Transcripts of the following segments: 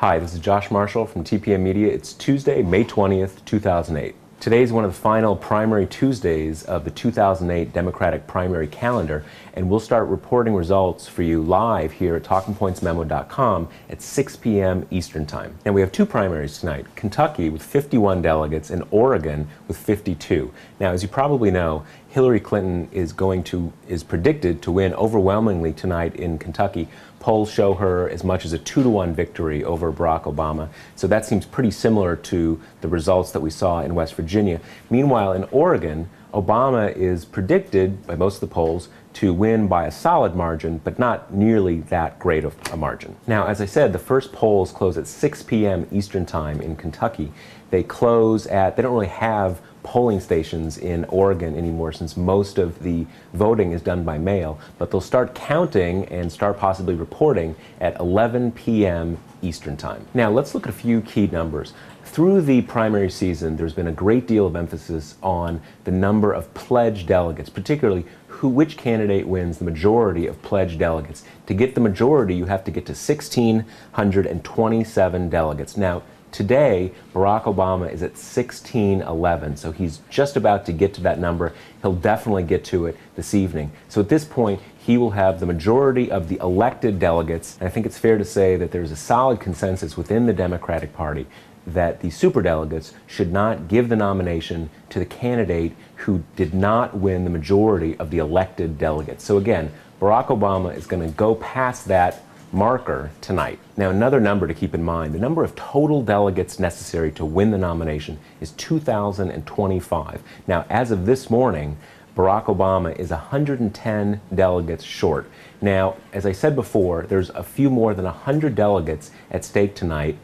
Hi, this is Josh Marshall from TPM Media. It's Tuesday, May 20th, 2008. Today is one of the final primary Tuesdays of the 2008 Democratic primary calendar, and we'll start reporting results for you live here at talkingpointsmemo.com at 6 p.m. Eastern Time. Now, we have two primaries tonight, Kentucky with 51 delegates and Oregon with 52. Now, as you probably know, Hillary Clinton is predicted to win overwhelmingly tonight in Kentucky. Polls show her as much as a 2-to-1 victory over Barack Obama. So that seems pretty similar to the results that we saw in West Virginia. Meanwhile, in Oregon, Obama is predicted by most of the polls to win by a solid margin, but not nearly that great of a margin. Now, as I said, the first polls close at 6 p.m. Eastern Time in Kentucky. They don't really have polling stations in Oregon anymore since most of the voting is done by mail, but they'll start counting and start possibly reporting at 11 p.m. Eastern Time. Now, let's look at a few key numbers. Through the primary season, there's been a great deal of emphasis on the number of pledged delegates, particularly which candidate wins the majority of pledged delegates. To get the majority, you have to get to 1,627 delegates. Now, today, Barack Obama is at 1,611, so he's just about to get to that number. He'll definitely get to it this evening. So at this point, he will have the majority of the elected delegates. And I think it's fair to say that there's a solid consensus within the Democratic Party that the superdelegates should not give the nomination to the candidate who did not win the majority of the elected delegates. So again, Barack Obama is going to go past that marker tonight. Now, another number to keep in mind, the number of total delegates necessary to win the nomination is 2,025. Now, as of this morning, Barack Obama is 110 delegates short. Now, as I said before, there's a few more than 100 delegates at stake tonight.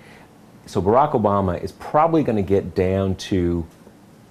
So Barack Obama is probably going to get down to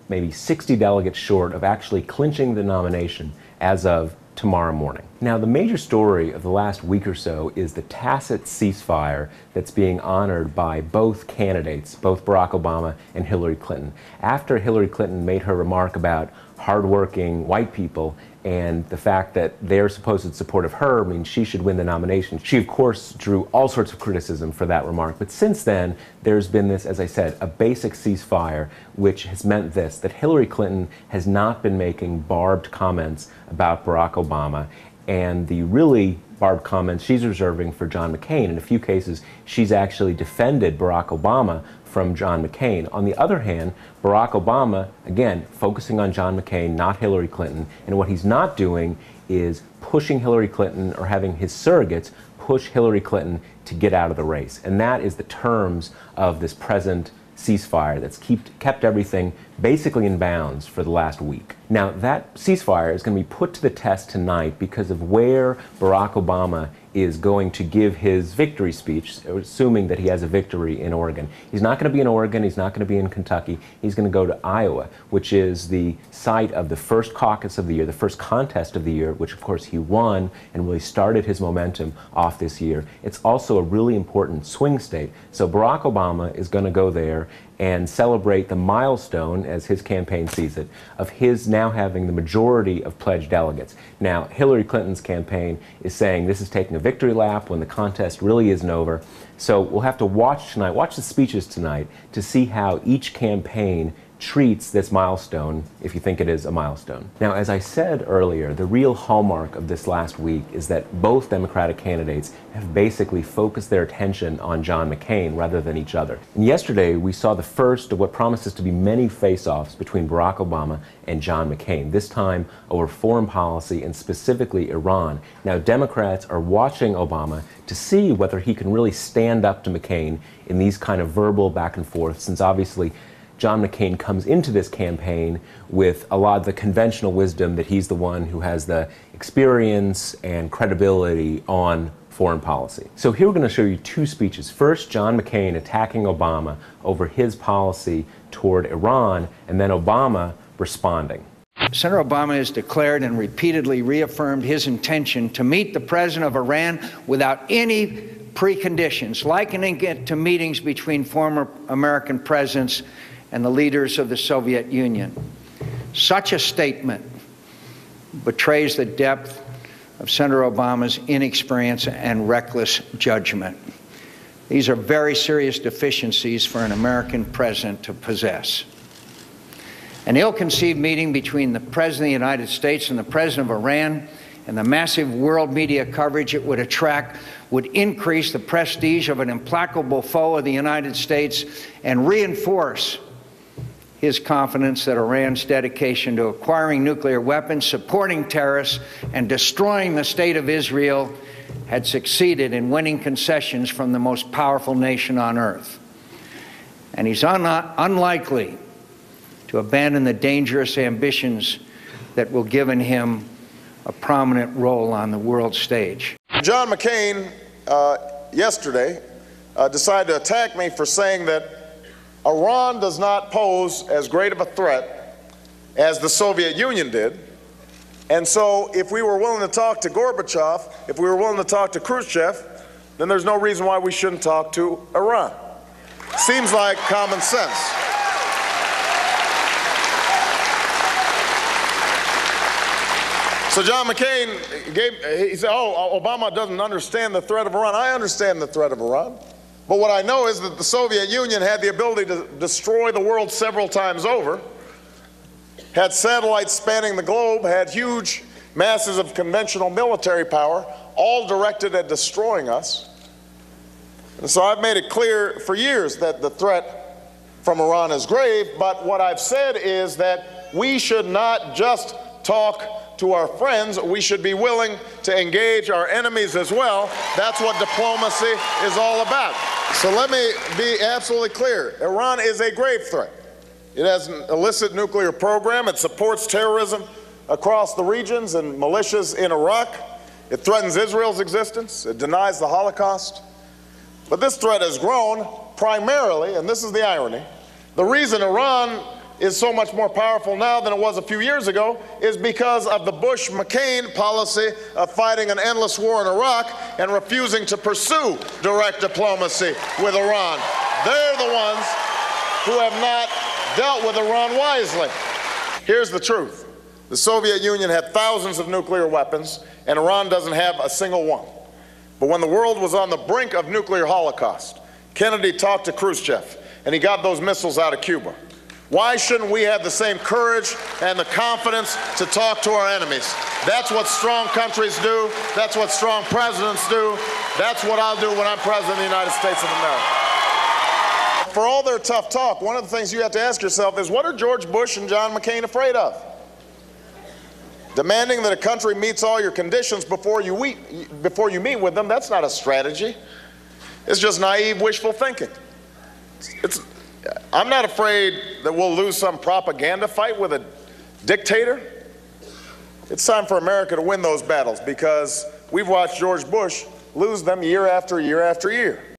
maybe 60 delegates short of actually clinching the nomination as of tomorrow morning. Now, the major story of the last week or so is the tacit ceasefire that's being honored by both candidates, both Barack Obama and Hillary Clinton. After Hillary Clinton made her remark about hardworking white people and the fact that their supposed support of her means she should win the nomination, she of course drew all sorts of criticism for that remark. But since then, there's been this, as I said, a basic ceasefire, which has meant this, that Hillary Clinton has not been making barbed comments about Barack Obama, and the really barbed comments she's reserving for John McCain. In a few cases, she's actually defended Barack Obama from John McCain. On the other hand, Barack Obama, again, focusing on John McCain, not Hillary Clinton, and what he's not doing is pushing Hillary Clinton or having his surrogates push Hillary Clinton to get out of the race. And that is the terms of this present ceasefire that's kept everything basically in bounds for the last week. Now, that ceasefire is going to be put to the test tonight because of where Barack Obama is going to give his victory speech, assuming that he has a victory in Oregon. He's not going to be in Oregon, he's not going to be in Kentucky, he's going to go to Iowa, which is the site of the first caucus of the year, the first contest of the year, which of course he won and really started his momentum off this year. It's also a really important swing state. So Barack Obama is going to go there and celebrate the milestone, as his campaign sees it, of his now having the majority of pledged delegates. Now, Hillary Clinton's campaign is saying this is taking a victory lap when the contest really isn't over. So we'll have to watch tonight, watch the speeches tonight, to see how each campaign treats this milestone, if you think it is a milestone. Now, as I said earlier, the real hallmark of this last week is that both Democratic candidates have basically focused their attention on John McCain rather than each other. And yesterday, we saw the first of what promises to be many face-offs between Barack Obama and John McCain, this time over foreign policy and specifically Iran. Now, Democrats are watching Obama to see whether he can really stand up to McCain in these kind of verbal back and forth, since obviously John McCain comes into this campaign with a lot of the conventional wisdom that he's the one who has the experience and credibility on foreign policy. So here we're going to show you two speeches. First, John McCain attacking Obama over his policy toward Iran, and then Obama responding. Senator Obama has declared and repeatedly reaffirmed his intention to meet the president of Iran without any preconditions, likening it to meetings between former American presidents and the leaders of the Soviet Union. Such a statement betrays the depth of Senator Obama's inexperience and reckless judgment. These are very serious deficiencies for an American president to possess. An ill-conceived meeting between the President of the United States and the President of Iran and the massive world media coverage it would attract would increase the prestige of an implacable foe of the United States and reinforce his confidence that Iran's dedication to acquiring nuclear weapons, supporting terrorists, and destroying the state of Israel had succeeded in winning concessions from the most powerful nation on earth. And he's unlikely to abandon the dangerous ambitions that will give him a prominent role on the world stage. John McCain yesterday decided to attack me for saying that Iran does not pose as great of a threat as the Soviet Union did. And so if we were willing to talk to Gorbachev, if we were willing to talk to Khrushchev, then there's no reason why we shouldn't talk to Iran. Seems like common sense. So John McCain he said, oh, Obama doesn't understand the threat of Iran. I understand the threat of Iran. But what I know is that the Soviet Union had the ability to destroy the world several times over, had satellites spanning the globe, had huge masses of conventional military power, all directed at destroying us. And so I've made it clear for years that the threat from Iran is grave, but what I've said is that we should not just talk to our friends, we should be willing to engage our enemies as well. That's what diplomacy is all about. So let me be absolutely clear. Iran is a grave threat. It has an illicit nuclear program. It supports terrorism across the regions and militias in Iraq. It threatens Israel's existence. It denies the Holocaust. But this threat has grown primarily, and this is the irony, the reason Iran is so much more powerful now than it was a few years ago is because of the Bush-McCain policy of fighting an endless war in Iraq and refusing to pursue direct diplomacy with Iran. They're the ones who have not dealt with Iran wisely. Here's the truth. The Soviet Union had thousands of nuclear weapons, and Iran doesn't have a single one. But when the world was on the brink of nuclear holocaust, Kennedy talked to Khrushchev, and he got those missiles out of Cuba. Why shouldn't we have the same courage and the confidence to talk to our enemies? That's what strong countries do. That's what strong presidents do. That's what I'll do when I'm president of the United States of America. For all their tough talk, one of the things you have to ask yourself is, what are George Bush and John McCain afraid of? Demanding that a country meets all your conditions before you meet with them, that's not a strategy. It's just naive, wishful thinking. I'm not afraid that we'll lose some propaganda fight with a dictator. It's time for America to win those battles because we've watched George Bush lose them year after year after year.